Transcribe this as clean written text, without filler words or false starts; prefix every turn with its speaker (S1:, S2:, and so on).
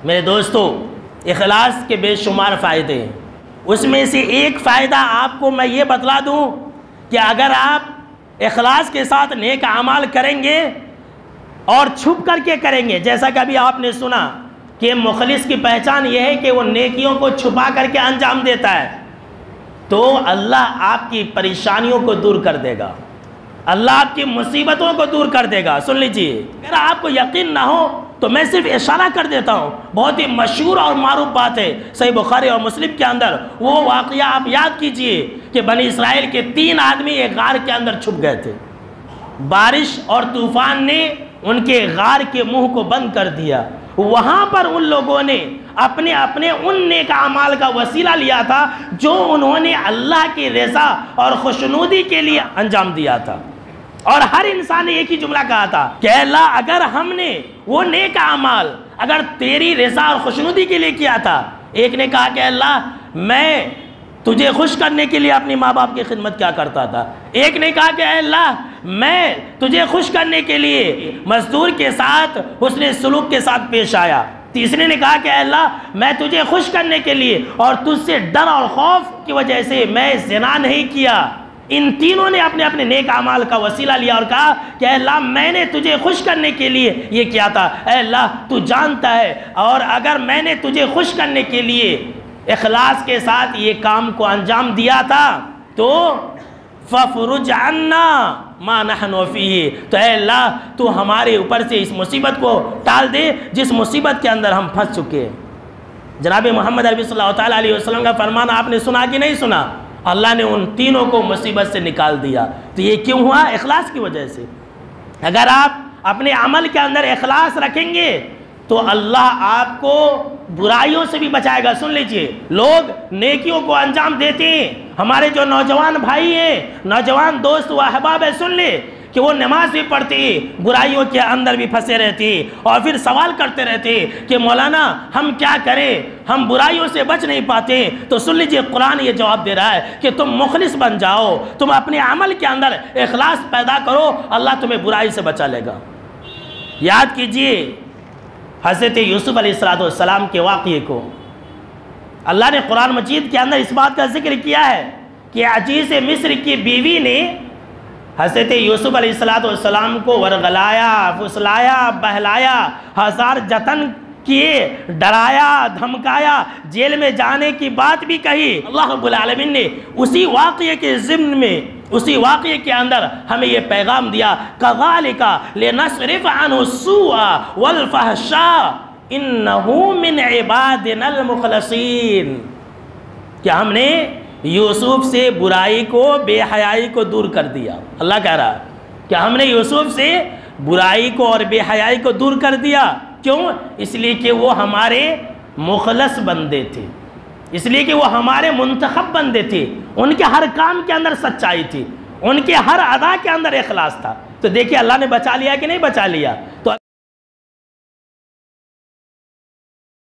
S1: میرے دوستو، اخلاص کے بے شمار فائدے ہیں۔ اس میں سے ایک فائدہ آپ کو میں یہ بتلا دوں کہ اگر آپ اخلاص کے ساتھ نیک اعمال کریں گے اور چھپ کر کے کریں گے، جیسا کہ ابھی آپ نے سنا کہ مخلص کی پہچان یہ ہے کہ وہ نیکیوں کو چھپا کر کے انجام دیتا ہے، تو اللہ آپ کی پریشانیوں کو دور کر دے گا، اللہ آپ کی مصیبتوں کو دور کر دے گا۔ سن لیجئے، اگر آپ کو یقین نہ ہو تو میں صرف اشارہ کر دیتا ہوں، بہت ہی مشہور اور معروف بات ہے، صحیح بخاری اور مسلم کے اندر وہ واقعہ آپ یاد کیجئے کہ بنی اسرائیل کے 3 آدمی ایک غار کے اندر چھپ گئے تھے، بارش اور طوفان نے ان کے غار کے منہ کو بند کر دیا۔ وہاں پر ان لوگوں نے اپنے ان نیک اعمال کا وسیلہ لیا تھا جو انہوں نے اللہ کی رضا اور خوشنودی کے لیے انجام دیا تھا، اور ہر انسان نے ایک ہی جملہ کہا تھا کہ اللہ اگر ہم نے وہ نیک اعمال اگر تیری رضا اور خوشنودی کے لیے کیا تھا، ایک نے کہا کہ اللہ میں تجھے خوش کرنے کے لیے اپنی ماں باپ کی خدمت کیا کرتا تھا، ایک نے کہا کہ اے اللہ میں تجھے خوش کرنے کے لیے مزدور کے ساتھ حسن سلوک کے ساتھ پیش آیا، تیسرے نے کہا کہ اے اللہ میں تجھے خوش کرنے کے لیے اور تجھ سے ڈر اور خوف کی وجہ سے میں زنا نہیں کیا۔ ان تینوں نے اپنے نیک اعمال کا وسیلہ لیا اور کہا کہ اے اللہ میں نے تجھے خوش کرنے کے لیے یہ کیا تھا، اے اللہ تو جانتا ہے، اور اگر میں نے تجھے خوش کرنے کے لیے اخلاص کے ساتھ یہ کام کو انجام دیا تھا تو فَفْرُجْ عَنَّا مَا نَحْنُ فِيهِ، تو اے اللہ تو ہمارے اوپر سے اس مصیبت کو ٹال دے جس مصیبت کے اندر ہم پھنس چکے ہیں۔ جناب محمد عربی صلی اللہ علیہ وسلم کا فرمان آپ نے سنا کہ نہیں سنا؟ اللہ نے ان تینوں کو مصیبت سے نکال دیا، تو یہ کیوں ہوا؟ اخلاص کی وجہ سے۔ اگر آپ اپنے عمل کے اندر اخلاص رکھیں گے تو اللہ آپ کو برائیوں سے بھی بچائے گا۔ سن لیجئے، لوگ نیکیوں کو انجام دیتے ہیں، ہمارے جو نوجوان بھائی ہیں، نوجوان دوست و احباب ہیں، سن لے کہ وہ نماز بھی پڑھتے ہیں، برائیوں کے اندر بھی پھنسے رہتے ہیں، اور پھر سوال کرتے رہتے ہیں کہ مولانا ہم کیا کریں، ہم برائیوں سے بچ نہیں پاتے۔ تو سن لیجئے، قرآن یہ جواب دے رہا ہے کہ تم مخلص بن جاؤ، تم اپنے عمل کے اندر اخلاص پیدا کرو، اللہ تمہیں برائی سے بچا لے گا۔ یاد کیجئے حضرت یوسف علیہ السلام کے واقعے کو، اللہ نے قرآن مجید کے اندر اس بات کا ذکر کیا ہے کہ عزیز مصر کی بیوی نے حضرت یوسف علیہ السلام کو ورغلایا، فسلایا، بہلایا، 1000 جتن کیے، ڈرایا، دھمکایا، جیل میں جانے کی بات بھی کہی۔ اللہ رب العالمین نے اسی واقعے کے ضمن میں، اسی واقعے کے اندر ہمیں یہ پیغام دیا، كَذَلِكَ لِنَصْرِفَ عَنْهُ السُّوءَ وَالْفَحْشَاءَ إِنَّهُ مِنْ عِبَادِنَا الْمُخْلَصِينَ، کہ ہم نے یوسف سے برائی کو، بے حیائی کو دور کر دیا۔ اللہ کہہ رہا ہے کہ ہم نے یوسف سے برائی کو اور بے حیائی کو دور کر دیا۔ کیوں؟ اس لیے کہ وہ ہمارے مخلص بندے تھے، اس لیے کہ وہ ہمارے منتخب بندے تھے، ان کے ہر کام کے اندر سچائی تھی، ان کے ہر ادا کے اندر اخلاص تھا۔ تو دیکھیے اللہ نے بچا لیا کہ نہیں بچا لیا؟